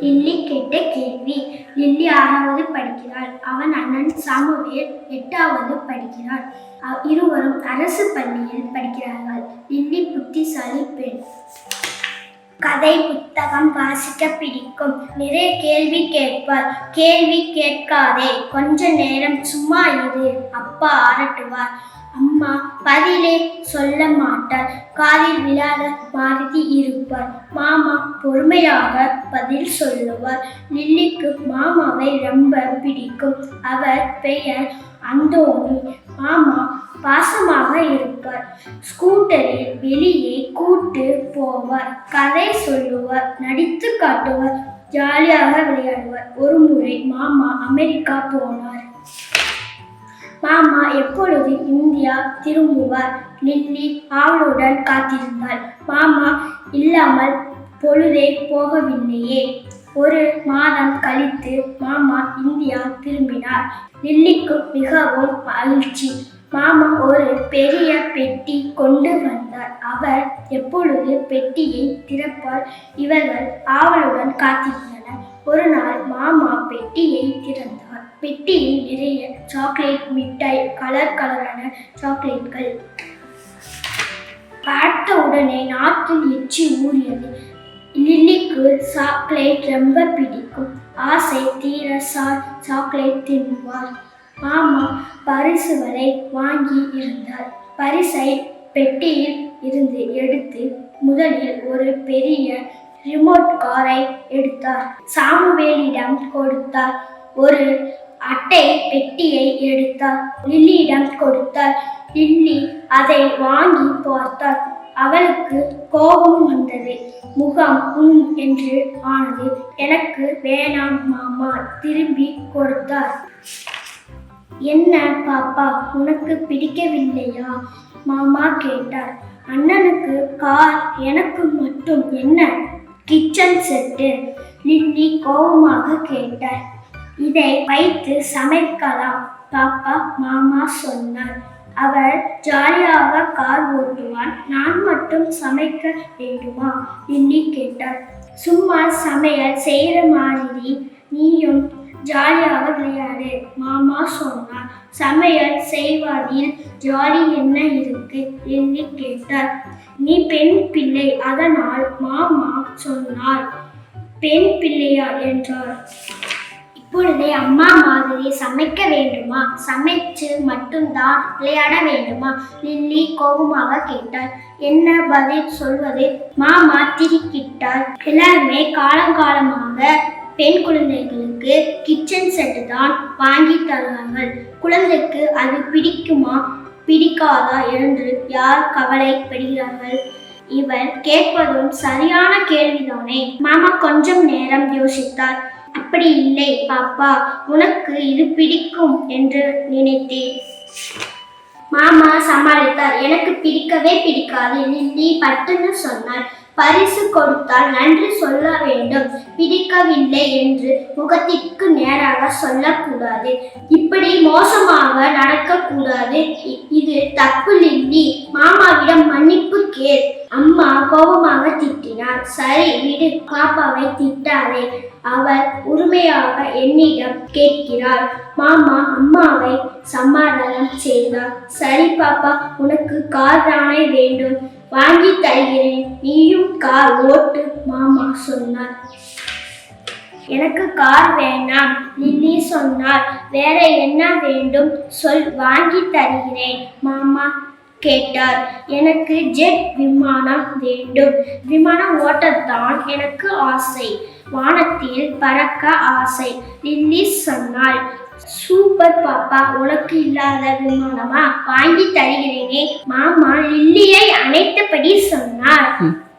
Lily கேட்ட கேள்வி. Lily 6வது படிக்கிறாள். அவன் அண்ணன் சாமுவேல் 8வது படிக்கிறான். இருவரும் அரசு பள்ளியில் படிக்கிறார்கள். லில்லி புத்திசாலி பெண். கதை புத்தகம் வாசிக்க பிடிக்கும். நிறைய கேள்வி கேட்பார். கேள்வி கேட்காதே, கொஞ்ச நேரம் சும்மா இரு, அப்பா அரட்டுவார். அம்மா பதிலே சொல்ல மாட்டார். காதில் விழாத மாதிரி இருப்பார். மாமா பொறுமையாக பதில் சொல்லுவார். லில்லிக்கு மாமாவை ரொம்ப பிடிக்கும். அவர் பெயர் அந்தோணி. மாமா பாசமாக இருப்பார். ஸ்கூட்டரில் வெளியே கூட்டு போவார். கதை சொல்லுவார். நடித்து காட்டுவார். ஜாலியாக விளையாடுவார். ஒரு முறை மாமா அமெரிக்கா போனார். மாமா எப்பொழுது இந்தியா திரும்புவார்? லில்லி ஆவலுடன் காத்திருந்தாள். மாமா இல்லாமல் பொழுதே போகவில்லையே. ஒரு மாதம் கழித்து மாமா இந்தியா திரும்பினார். லில்லிக்கு மிகவும் மகிழ்ச்சி. மாமா ஒரு பெரிய பெட்டி கொண்டு வந்தார். அவர் எப்பொழுது பெட்டியை திறப்பார்? இவர்கள் ஆவலுடன் காத்திருந்தனர். ஒரு நாள் மாமா பெட்டியை திறந்தார். பெட்டியில் நிறைய சாக்லேட் மிட்டாய், கலரான சாக்லேட்கள். பார்த்த உடனே நாக்கில் எச்சி ஊறியது. லில்லிக்கு சாக்லேட் ரொம்ப பிடிக்கும். ஆசை தீர சாக்லேட் தின்னுவார். மாமா பரிசுகளை வாங்கி இருந்தார். பரிசை பெட்டியில் இருந்து எடுத்து முதலில் ஒரு பெரிய ரிமோட் காரை எடுத்தார். சாமுவேலிடம் கொடுத்தார். ஒரு அட்டை பெட்டியை எடுத்தார். லில்லியிடம் கொடுத்தார். லில்லி அதை வாங்கி பார்த்தார். அவளுக்கு கோபம் வந்தது. முகம் என்று ஆனது. எனக்கு வேணாம் மாமா, திரும்பி கொடுத்தார். என்ன பாப்பா, உனக்கு பிடிக்கவில்லையா? மாமா கேட்டார். அண்ணனுக்கு கார், எனக்கு மட்டும் என்ன கிச்சன் செட்டு? லில்லி கோபமாக கேட்டார். இதை வைத்து சமைக்கலாம் பாப்பா, மாமா சொன்னார். அவர் ஜாலியாக கார் ஓட்டுவான், நான் மட்டும் சமைக்க வேண்டுமா? லில்லி கேட்டார். சும்மா சமையல் செய்கிற மாதிரி நீயும் ஜாலியாக விளையாடு, மாமா சொன்னார். சமையல் செய்வதில் ஜாலி என்ன இருக்கு? லில்லி கேட்டார். நீ பெண் பிள்ளை, அதனால் மாமா சொன்னார். பெண் பிள்ளையா என்றார். இப்பொழுதே அம்மா மாதிரி சமைக்க வேண்டுமா? சமைச்சு மட்டும்தான் விளையாட வேண்டுமா? லில்லி கோபமாக கேட்டார். என்ன பதில் சொல்வது? மாமா திடுக்கிட்டார். எல்லாருமே காலங்காலமாக பெண் குழந்தைகளுக்கு கிச்சன் செட்டு தான் வாங்கி தருவார்கள். குழந்தைக்கு அது பிடிக்குமா பிடிக்காதா என்று யார் கவலைப்படுகிறார்கள்? இவர் கேட்பதும் சரியான கேள்விதானே. மாமா கொஞ்சம் நேரம் யோசித்தார். அப்படி இல்லை பாப்பா, உனக்கு இது பிடிக்கும் என்று நினைத்தேன். மாமா சமாளித்தார். எனக்கு பிடிக்கவே பிடிக்காது. லில்லி பட்டுன்னு சொன்னார். பரிசு கொடுத்தால் நன்றி சொல்ல வேண்டும். பிடிக்கவில்லை என்று முகத்திற்கு நேராக சொல்லக்கூடாது. இப்படி மோசமாக நடக்கக்கூடாது. இது தப்பு லில்லி. மாமாவிடம் மன்னிப்பு கேள். அம்மா கோபமாக திட்டினார். சரி விடு, பாப்பாவை திட்டாதே. அவர் உரிமையாக என்னிடம் கேட்கிறார். மாமா அம்மாவை சமாதானம் செய்தார். சரி பாப்பா, உனக்கு கார் தானே வேண்டும், வாங்கி தருகிறேன், நீயும் கார் ஓட்டு, மாமா சொன்னார். எனக்கு கார் வேண்டாம், லில்லி சொன்னார். வேற என்ன வேண்டும் சொல், வாங்கி தருகிறேன், மாமா கேட்டார். எனக்கு ஜெட் விமானம் வேண்டும். விமானம் ஓட்டத்தான் எனக்கு ஆசை. வானத்தில் பறக்க ஆசை, லில்லி சொன்னாள். சூப்பர் பாப்பா, உனக்கு இல்லாத விமானமா? வாங்கி தருகிறேனே, மாமா லில்லியை அணைத்தபடி சொன்னார்.